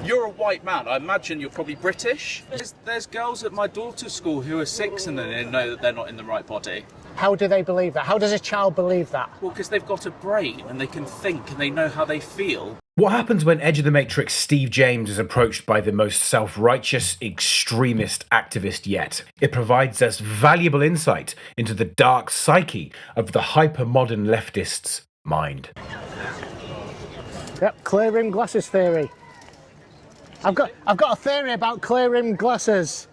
You're a white man. I imagine you're probably British. There's girls at my daughter's school who are 6 and they know that they're not in the right body. How do they believe that? How does a child believe that? Well, because they've got a brain and they can think and they know how they feel. What happens when Edge of the Matrix Steve James is approached by the most self-righteous extremist activist yet? It provides us valuable insight into the dark psyche of the hyper-modern leftist's mind. Yep, clear-rimmed glasses theory. I've got a theory about clear-rimmed glasses.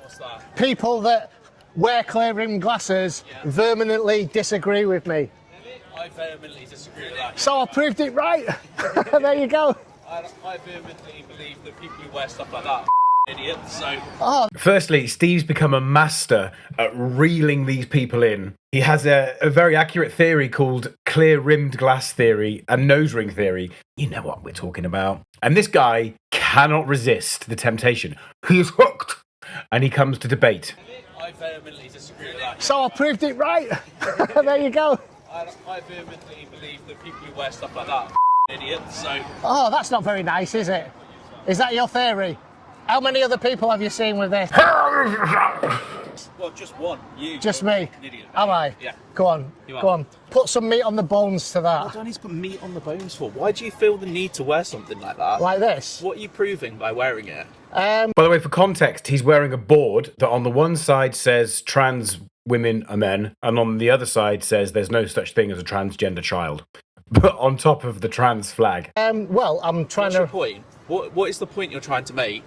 What's that? People that wear clear-rimmed glasses vehemently disagree with me. I vehemently disagree with that. So I proved it right. There you go. I vehemently believe that people who wear stuff like that are idiots, so... Oh. Firstly, Steve's become a master at reeling these people in. He has a very accurate theory called clear-rimmed glass theory and nose ring theory. You know what we're talking about. And this guy cannot resist the temptation. He is hooked. And he comes to debate. I vehemently disagree with that. So I proved it right. There you go. I vehemently believe that people who wear stuff like that are idiots, so... Oh, that's not very nice, is it? Is that your theory? How many other people have you seen with this? Well, just one. You. Just me. An idiot. Am I? Yeah. Go on. You are. Go on. Put some meat on the bones to that. What do I need to put meat on the bones for? Why do you feel the need to wear something like that? Like this? What are you proving by wearing it? By the way, for context, he's wearing a board that on the one side says trans women are men, and on the other side says there's no such thing as a transgender child. But on top of the trans flag. Well, I'm trying What's to... your point? What is the point you're trying to make?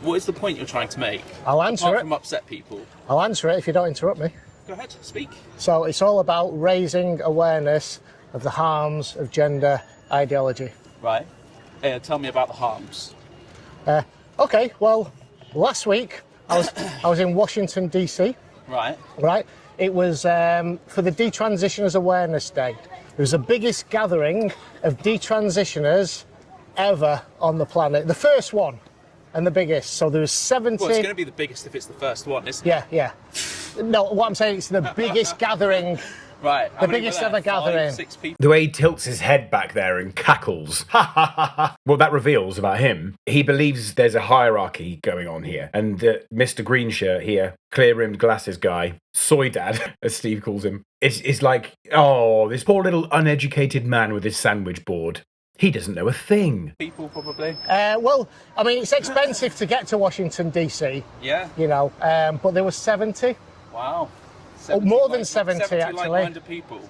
What is the point you're trying to make? I'll answer Apart it. from upset people. I'll answer it if you don't interrupt me. Go ahead, speak. So it's all about raising awareness of the harms of gender ideology. Right. Tell me about the harms. Okay, well, last week I was in Washington, D.C. Right. Right? It was for the Detransitioners Awareness Day. It was the biggest gathering of detransitioners ever on the planet. The first one and the biggest. So there was 70... Well, it's going to be the biggest if it's the first one, isn't it? Yeah, yeah. No, what I'm saying is the biggest gathering... Right. The biggest ever gathering. 5, 6 people. The way he tilts his head back there and cackles. Ha ha ha ha. What that reveals about him, he believes there's a hierarchy going on here. And Mr. Greenshirt here, clear-rimmed glasses guy, soy dad, as Steve calls him, is like, oh, this poor little uneducated man with his sandwich board. He doesn't know a thing. People, probably. Well, I mean, it's expensive to get to Washington, D.C. Yeah. You know, but there were 70. Wow. More than 70 actually. Like-minded people.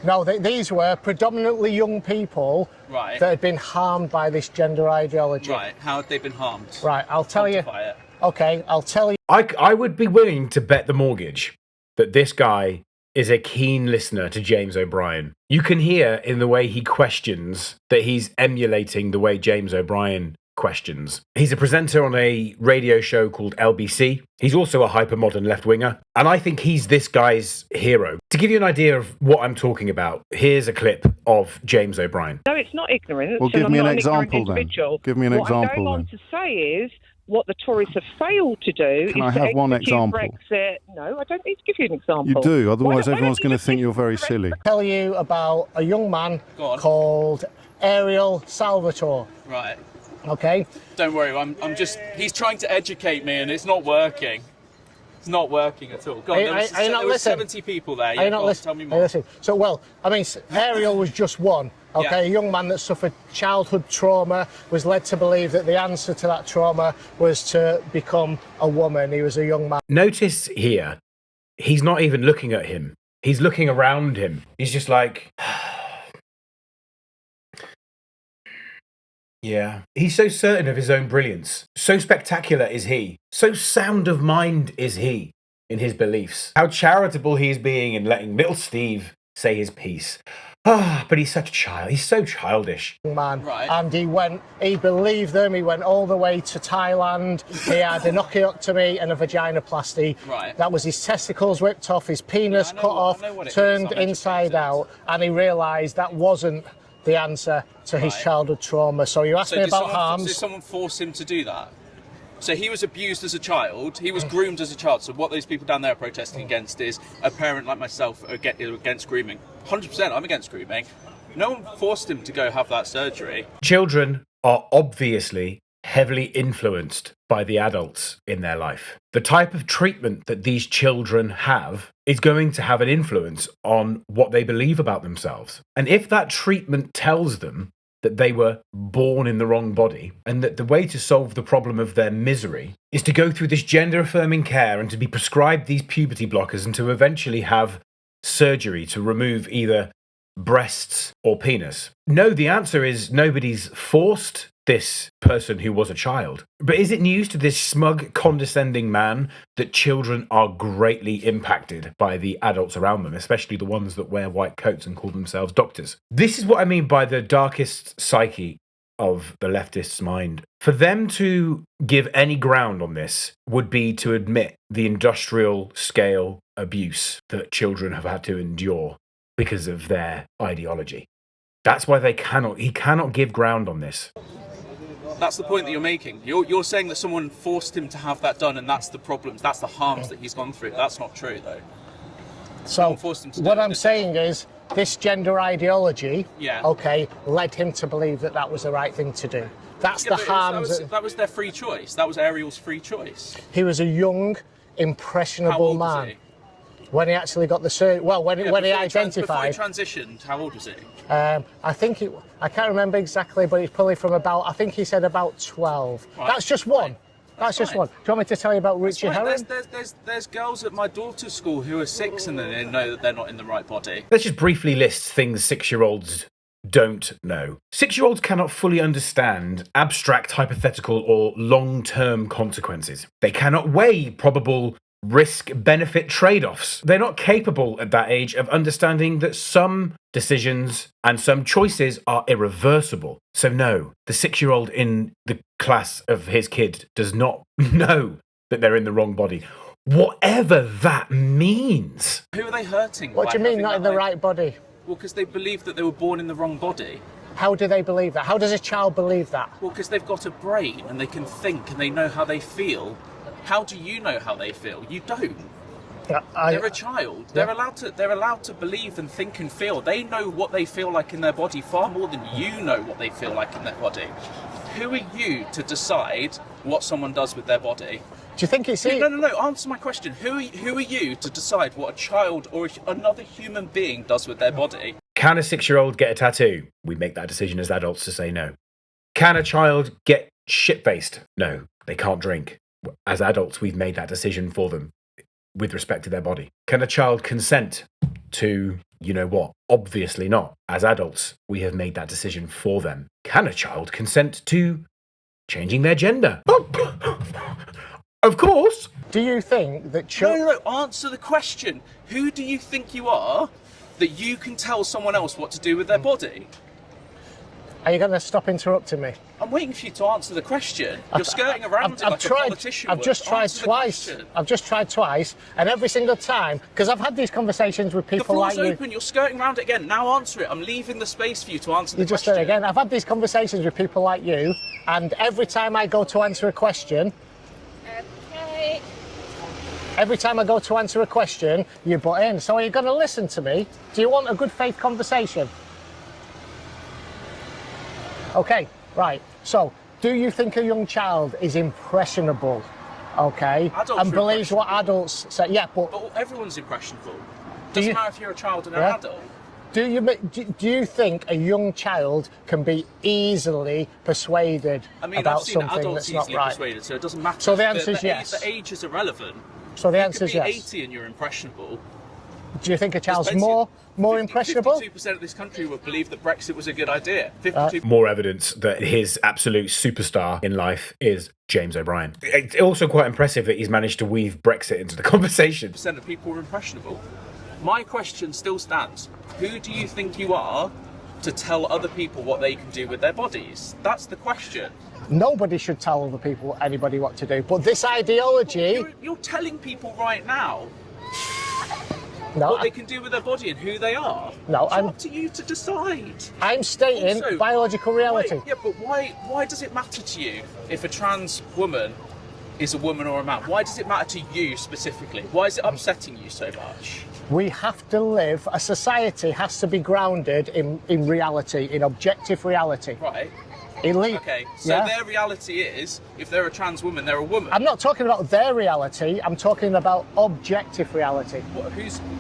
No, these were predominantly young people Right. that had been harmed by this gender ideology. Right. How had they been harmed? Right, I'll tell you. Quantify it. Okay, I'll tell you. I would be willing to bet the mortgage that this guy is a keen listener to James O'Brien. You can hear in the way he questions that he's emulating the way James O'Brien questions. He's a presenter on a radio show called LBC. He's also a hypermodern left-winger. And I think he's this guy's hero. To give you an idea of what I'm talking about, here's a clip of James O'Brien. No, it's not ignorance. Well, give me an I'm not example then. individual. Give me an what example I'm going on then. to say is what the Tories have failed to do Can is I to have one execute example? Brexit. No, I don't need to give you an example. You do, otherwise Why don't everyone's you going to just think give you're very Brexit- silly. Tell you about a young man Go on. called Ariel Salvatore. Right. Okay, Don't worry. I'm just. He's trying to educate me, and it's not working. It's not working at all. God, there was, are you not there was listening? 70 people there. Are Yeah, you not go on, listening? tell me Are you more. listening? So, well, I mean, Ariel was just one. Okay, Yeah. a young man that suffered childhood trauma, was led to believe that the answer to that trauma was to become a woman. He was a young man. Notice here, he's not even looking at him. He's looking around him. He's just like... Yeah. He's so certain of his own brilliance. So spectacular is he. So sound of mind is he in his beliefs. How charitable he is being in letting little Steve say his piece. Ah, but he's such a child. He's so childish. Man. Right. And he believed them. He went all the way to Thailand. He had an osteotomy and a vaginoplasty. Right. That was his testicles ripped off, his penis Yeah, I know cut what- off, I know what it is. turned I'm inside educated. out, and he realised that wasn't the answer to his Right. childhood trauma. So you asked me did about Did harms. someone force him to do that? So he was abused as a child. He was groomed as a child. So what those people down there are protesting against is a parent like myself against grooming. 100%, I'm against grooming. No one forced him to go have that surgery. Children are obviously heavily influenced by the adults in their life. The type of treatment that these children have is going to have an influence on what they believe about themselves. And if that treatment tells them that they were born in the wrong body, and that the way to solve the problem of their misery is to go through this gender-affirming care and to be prescribed these puberty blockers and to eventually have surgery to remove either breasts or penis. No, the answer is nobody's forced this person who was a child. But is it news to this smug, condescending man that children are greatly impacted by the adults around them, especially the ones that wear white coats and call themselves doctors? This is what I mean by the darkest psyche of the leftist's mind. For them to give any ground on this would be to admit the industrial scale abuse that children have had to endure because of their ideology. That's why he cannot give ground on this. That's the point that you're making. You're saying that someone forced him to have that done, and that's the problems, that's the harms that he's gone through. That's not true, though. So what I'm saying is, this gender ideology, led him to believe that that was the right thing to do. That's the harms. That was their free choice. That was Ariel's free choice. He was a young, impressionable How old man. was he? When he actually got the surgery, when he identified. Before he transitioned, how old was he? I can't remember exactly, but it's probably from about, I think he said about 12. Right. That's just one. That's just one. Do you want me to tell you about Richie Herring? There's girls at my daughter's school who are 6 and they know that they're not in the right body. Let's just briefly list things 6-year-olds don't know. 6-year-olds cannot fully understand abstract, hypothetical, or long-term consequences. They cannot weigh probable risk-benefit trade-offs. They're not capable at that age of understanding that some decisions and some choices are irreversible. So no, the 6-year-old in the class of his kid does not know that they're in the wrong body. Whatever that means. Who are they hurting? What do you mean, not in the right body? Well, because they believe that they were born in the wrong body. How do they believe that? How does a child believe that? Well, because they've got a brain and they can think and they know how they feel. How do you know how they feel? You don't. They're a child. They're allowed to believe and think and feel. They know what they feel like in their body far more than you know what they feel like in their body. Who are you to decide what someone does with their body? Do you think it's... No. Answer my question. Who are you to decide what a child or another human being does with their body? Can a 6-year-old get a tattoo? We make that decision as adults to say no. Can a child get shit-faced? No, they can't drink. As adults, we've made that decision for them with respect to their body. Can a child consent to, you know what? Obviously not. As adults, we have made that decision for them. Can a child consent to changing their gender? Of course. Do you think that children... No, answer the question. Who do you think you are that you can tell someone else what to do with their body? Are you going to stop interrupting me? I'm waiting for you to answer the question. You're skirting around it like a politician would. I've just tried twice, and every single time, because I've had these conversations with people like you. The floor's open, you're skirting around it again. Now answer it. I'm leaving the space for you to answer the question. You just said it again. I've had these conversations with people like you, and every time I go to answer a question... Okay. Every time I go to answer a question, you butt in. So are you going to listen to me? Do you want a good faith conversation? Okay, right. So, do you think a young child is impressionable? Okay, and believes what adults say? Yeah, but everyone's impressionable. Doesn't matter if you're a child and an adult. Do you think a young child can be easily persuaded about something that's not right? Persuaded, so it doesn't matter. So the answer is yes. The age is irrelevant. So the answer is yes. You could be 80 and you're impressionable. Do you think a child's more impressionable? 52% of this country would believe that Brexit was a good idea. 52%. More evidence that his absolute superstar in life is James O'Brien. It's also quite impressive that he's managed to weave Brexit into the conversation. % of people are impressionable. My question still stands. Who do you think you are to tell other people what they can do with their bodies? That's the question. Nobody should tell other people, anybody what to do. But this ideology... You're telling people right now no, what they can do with their body and who they are. No, it's up to you to decide. I'm stating also, biological reality. Yeah, but why does it matter to you if a trans woman is a woman or a man? Why does it matter to you specifically? Why is it upsetting you so much? We have to live, a society has to be grounded in reality, in objective reality. Right. Elite. Okay, so Yeah. their reality is, if they're a trans woman, they're a woman. I'm not talking about their reality. I'm talking about objective reality.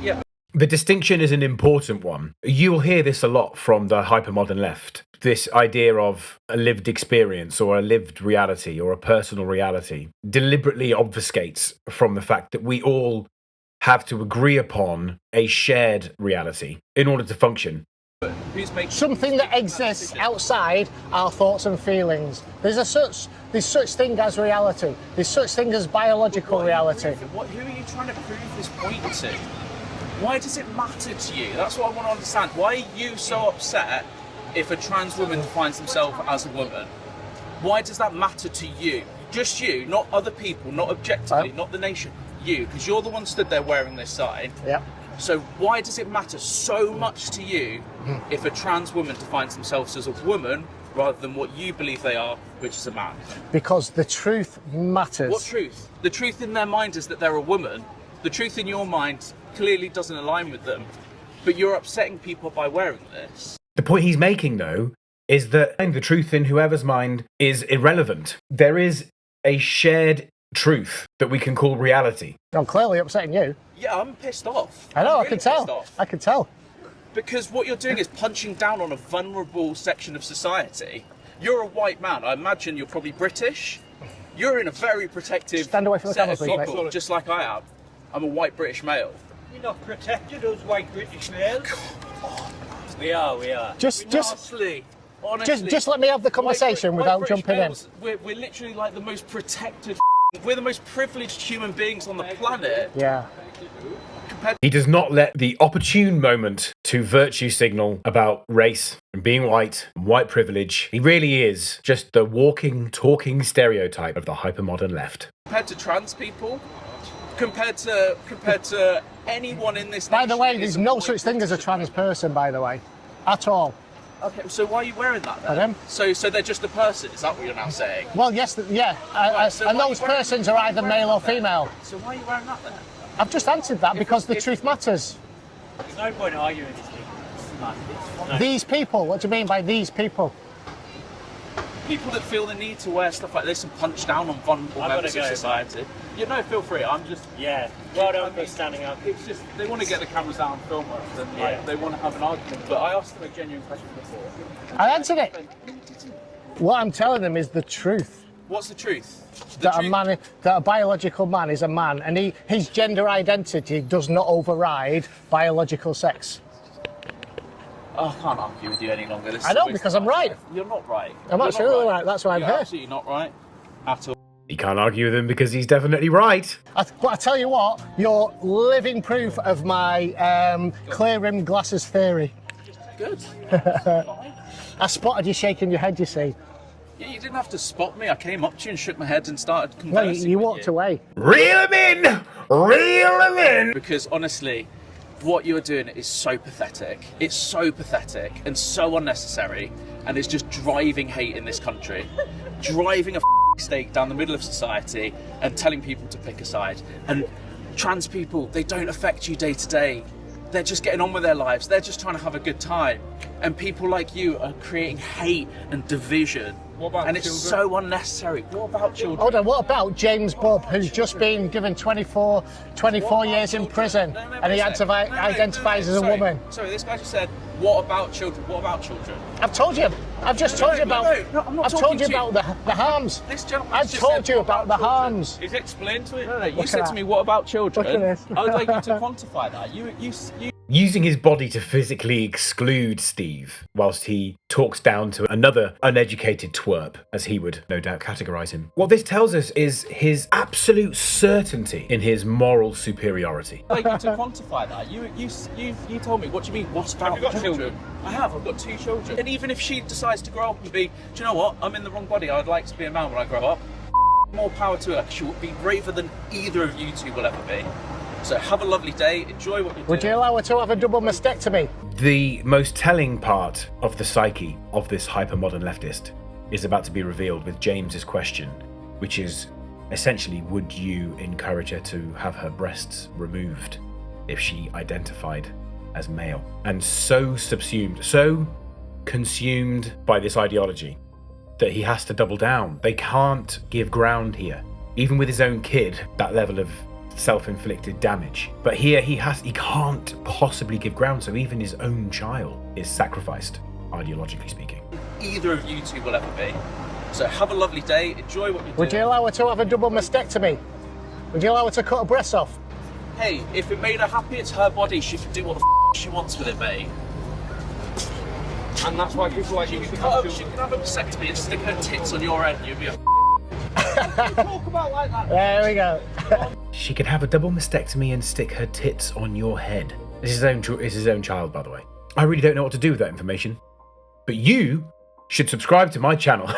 Yeah. The distinction is an important one. You'll hear this a lot from the hypermodern left. This idea of a lived experience or a lived reality or a personal reality deliberately obfuscates from the fact that we all have to agree upon a shared reality in order to function. Who's making Something that exists outside our thoughts and feelings. There's such thing as reality. There's such thing as biological reality. Who are you trying to prove this point to? Why does it matter to you? That's what I want to understand. Why are you so upset if a trans woman defines themselves as a woman? Why does that matter to you? Just you, not other people, not objectively, not the nation. You, because you're the one stood there wearing this sign. Yeah. So why does it matter so much to you if a trans woman defines themselves as a woman rather than what you believe they are, which is a man? Because the truth matters. What truth? The truth in their mind is that they're a woman. The truth in your mind clearly doesn't align with them. But you're upsetting people by wearing this. The point he's making, though, is that the truth in whoever's mind is irrelevant. There is a shared truth that we can call reality. I'm clearly upsetting you. Yeah, I'm pissed off. I know, I'm I can really pissed tell. off. I can tell. Because what you're doing is punching down on a vulnerable section of society. You're a white man. I imagine you're probably British. You're in a very protective Stand away from the set camera, of please, people, mate. just like I am. I'm a white British male. We're not protected, us white British males. We are. Just Honestly. just let me have the conversation White without British jumping in. males, we're literally like the most protected. We're the most privileged human beings on the planet. Yeah. He does not let the opportune moment to virtue signal about race and being white and white privilege. He really is just the walking, talking stereotype of the hypermodern left. Compared to trans people, compared to anyone in this. By the nation way, that there's isn't no white such thing as a trans person, by the way. At all. Okay, so why are you wearing that then? Pardon? So they're just a person, is that what you're now saying? Well, yes, yeah. Right, so And why are those you wearing- persons are either why are you male or wearing that female. then? So why are you wearing that then? I've just answered that because the truth matters. There's no point arguing this thing. It's not. These people, what do you mean by these people? People that feel the need to wear stuff like this and punch down on vulnerable I've gotta members of go. society. You know, feel free. I'm just. Yeah. Well done I for mean, standing up. It's just they want to get the cameras down and film us, and Yeah. they want to have an argument. But I asked them a genuine question before. I answered it. What I'm telling them is the truth. What's the truth? The That truth- a biological man is a man, and his gender identity does not override biological sex. Oh, I can't argue with you any longer. This I is know, a waste because of I'm my right. time. You're not right. I'm You're absolutely not right. That's why I'm You're here. absolutely not right at all. You can't argue with him because he's definitely right. But I tell you what, you're living proof of my clear rimmed glasses theory. Good. I spotted you shaking your head, you see. Yeah, you didn't have to spot me. I came up to you and shook my head and started No, conversing. you with walked away. Reel him in! Reel him in! Because honestly, what you're doing is so pathetic. It's so pathetic and so unnecessary, and it's just driving hate in this country. Driving a stake down the middle of society and telling people to pick a side. And trans people, they don't affect you day to day. They're just getting on with their lives. They're just trying to have a good time. And people like you are creating hate and division. What about and it's children? so unnecessary. What about children? Hold on, what about James Bob, who's just been given 24 years in prison, No, and he wait a sec. identifies as a Sorry. woman? Sorry, this guy just said, what about children? What about children? I've told you. I've just told you about. No, I'm not I've talking told you to you. about the harms. This gentleman I've just told said, you what about the children? harms. He's explained to it. No, you Look said at to that. me, what about children? Look at this. I would like you to quantify that. You Using his body to physically exclude Steve whilst he talks down to another uneducated twerp, as he would no doubt categorise him. What this tells us is his absolute certainty in his moral superiority. like you to quantify that. You told me, what do you mean, what about Have you got children? I have, I've got 2 children. And even if she decides to grow up and be, do you know what, I'm in the wrong body, I'd like to be a man when I grow up, more power to her. She will be braver than either of you two will ever be. So have a lovely day, enjoy what you're Would you doing. allow her to have a double mastectomy? The most telling part of the psyche of this hypermodern leftist is about to be revealed with James's question, which is essentially, would you encourage her to have her breasts removed if she identified as male? And so subsumed, so consumed by this ideology that he has to double down. They can't give ground here. Even with his own kid, that level of self-inflicted damage. But here he can't possibly give ground, so even his own child is sacrificed, ideologically speaking. Either of you two will ever be. So have a lovely day, enjoy what you're doing. Would you allow her to have a double mastectomy? Would you allow her to cut her breasts off? Hey, if it made her happy, it's her body. She can do what the she wants with it, mate. And that's why people like you She can have a vasectomy and stick her tits on your head. You'd be a talk about like that. There we go. She could have a double mastectomy and stick her tits on your head. This is his own child, by the way. I really don't know what to do with that information. But you should subscribe to my channel.